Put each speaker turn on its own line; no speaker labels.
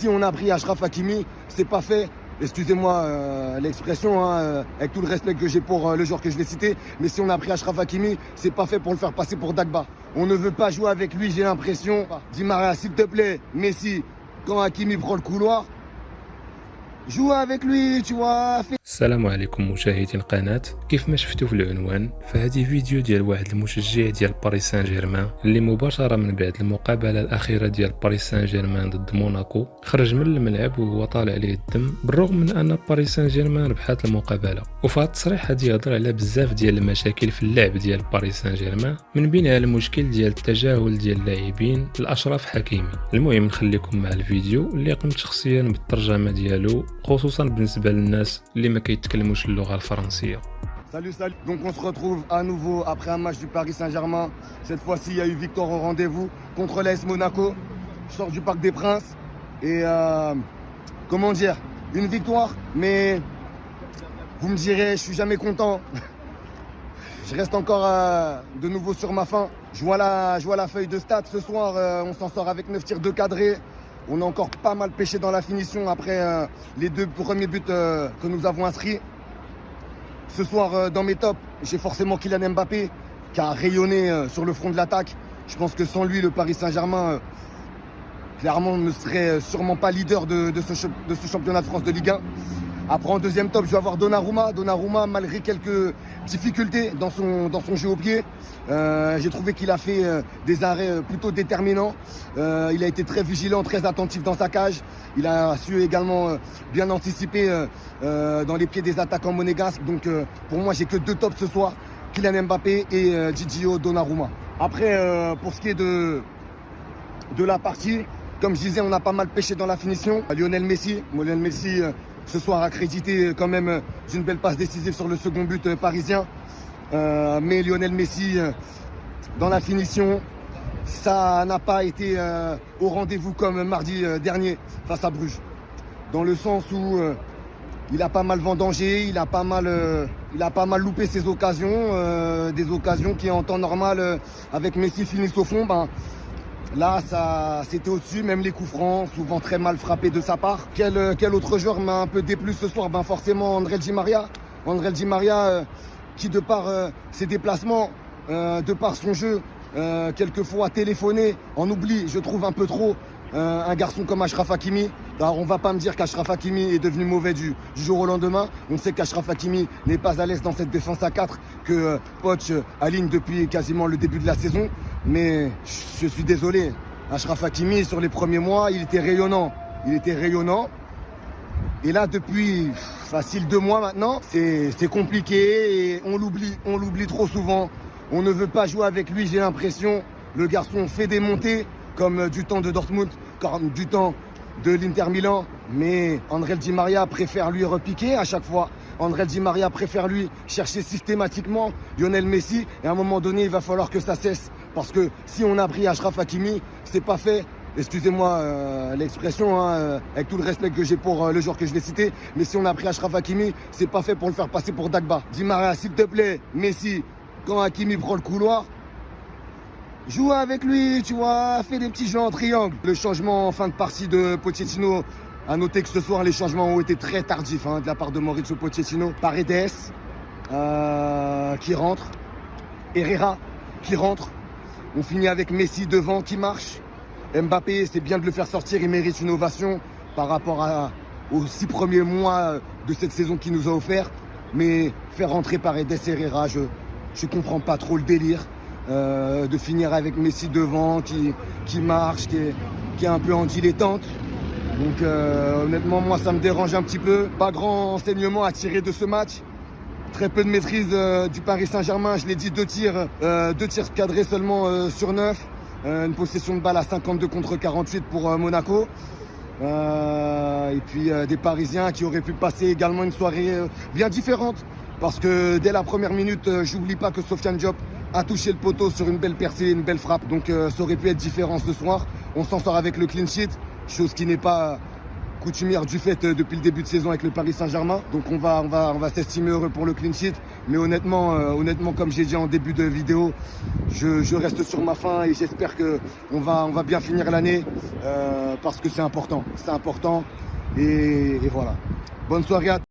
si on a pris Achraf Hakimi, c'est pas fait. Excusez-moi l'expression, avec tout le respect que j'ai pour le joueur que je vais citer, mais si on a pris Achraf Hakimi, c'est pas fait pour le faire passer pour Dagba. On ne veut pas jouer avec lui, j'ai l'impression. Di Maria, s'il te plaît, Messi, quand Hakimi prend le couloir, joue avec lui, tu vois.
السلام عليكم مشاهدي القناة. كيف ما شفتوا في العنوان فهذه فيديو ديال واحد المشجع ديال باريس سان جيرمان اللي مباشرة من بعد المقابلة الأخيرة ديال باريس سان جيرمان ضد موناكو خرج من الملعب وهو طالع عليه الدم، بالرغم من أن باريس سان جيرمان ربحات المقابلة. وفي هذا التصريح غادي يهضر على بزاف ديال المشاكل في اللعب ديال باريس سان جيرمان، من بينها المشكل ديال التجاهل ديال اللاعبين لأشرف حكيمي. المهم نخليكم مع الفيديو اللي قمت شخصيا بالترجمة ديالو، خصوصا بالنسبة للناس اللي ما كيتكلموش اللغة الفرنسية.
Salut. Donc on se retrouve à nouveau après un match du Paris Saint-Germain. Cette fois-ci, il y a eu victoire au rendez-vous contre l'AS Monaco. Je sors du Parc des Princes et comment dire, une victoire, mais vous me direz, je suis jamais content. Je reste encore de nouveau sur ma faim. Je vois la feuille de stats ce soir, on s'en sort avec 9 tirs de cadrés. On a encore pas mal pêché dans la finition après les 2 premiers buts que nous avons inscrits. Ce soir, dans mes tops, j'ai forcément Kylian Mbappé qui a rayonné sur le front de l'attaque. Je pense que sans lui, le Paris Saint-Germain, clairement, ne serait sûrement pas leader de ce championnat de France de Ligue 1. Après, en deuxième top, je vais avoir Donnarumma. Donnarumma, malgré quelques difficultés dans son jeu au pied, j'ai trouvé qu'il a fait des arrêts plutôt déterminants. Il a été très vigilant, très attentif dans sa cage. Il a su également bien anticiper dans les pieds des attaquants monégasques. Donc, pour moi, j'ai que 2 tops ce soir, Kylian Mbappé et Gigio Donnarumma. Après, pour ce qui est de la partie, comme je disais, on a pas mal pêché dans la finition. Lionel Messi, ce soir a crédité quand même d'une belle passe décisive sur le second but parisien. Mais Lionel Messi, dans la finition, ça n'a pas été au rendez-vous comme mardi dernier face à Bruges. Dans le sens où il a pas mal vendangé, il a pas mal loupé ses occasions, des occasions qui en temps normal avec Messi finissent au fond. Là, ça c'était au-dessus, même les coups francs, souvent très mal frappés de sa part. Quel autre joueur m'a un peu déplu ce soir? Forcément André Di Maria. André Di Maria qui de par ses déplacements, de par son jeu, quelquefois téléphoné, en oublie, je trouve un peu trop, un garçon comme Achraf Hakimi. Alors on va pas me dire qu'Achraf Hakimi est devenu mauvais du jour au lendemain. On sait qu'Achraf Hakimi n'est pas à l'aise dans cette défense à 4 que Poch aligne depuis quasiment le début de la saison. Mais je suis désolé, Achraf Hakimi sur les premiers mois, il était rayonnant. Et là depuis facile 2 mois maintenant, c'est compliqué et on l'oublie trop souvent. On ne veut pas jouer avec lui, j'ai l'impression. Le garçon fait des montées comme du temps de Dortmund, comme du temps de l'Inter Milan, mais André Di Maria préfère lui repiquer à chaque fois. André Di Maria préfère lui chercher systématiquement Lionel Messi, et à un moment donné il va falloir que ça cesse, parce que si on a pris Achraf Hakimi, c'est pas fait. Excusez-moi l'expression, avec tout le respect que j'ai pour le joueur que je vais citer, mais si on a pris Achraf Hakimi, c'est pas fait pour le faire passer pour Dagba. Di Maria, s'il te plaît, Messi, quand Hakimi prend le couloir, joue avec lui, tu vois, fais des petits jeux en triangle. Le changement en fin de partie de Pochettino, à noter que ce soir les changements ont été très tardifs de la part de Mauricio Pochettino. Paredes qui rentre, Herrera qui rentre. On finit avec Messi devant qui marche. Mbappé, c'est bien de le faire sortir, il mérite une ovation par rapport aux 6 premiers mois de cette saison qu'il nous a offert. Mais faire rentrer Paredes et Herrera, je comprends pas trop le délire. De finir avec Messi devant qui marche, qui est un peu en dilettante. Donc honnêtement moi ça me dérange un petit peu. Pas grand enseignement à tirer de ce match. Très peu de maîtrise du Paris Saint-Germain, je l'ai dit, 2 tirs cadrés seulement sur 9. Une possession de balle à 52 contre 48 pour Monaco. Et puis des Parisiens qui auraient pu passer également une soirée bien différente. Parce que dès la première minute, j'oublie pas que Sofiane Diop a touché le poteau sur une belle percée, une belle frappe. Donc ça aurait pu être différent ce soir. On s'en sort avec le clean sheet, chose qui n'est pas coutumière du fait depuis le début de saison avec le Paris Saint-Germain. Donc on va s'estimer heureux pour le clean sheet. Mais honnêtement, comme j'ai dit en début de vidéo, je reste sur ma faim et j'espère qu'on va bien finir l'année parce que c'est important. C'est important. Et voilà. Bonne soirée à tous.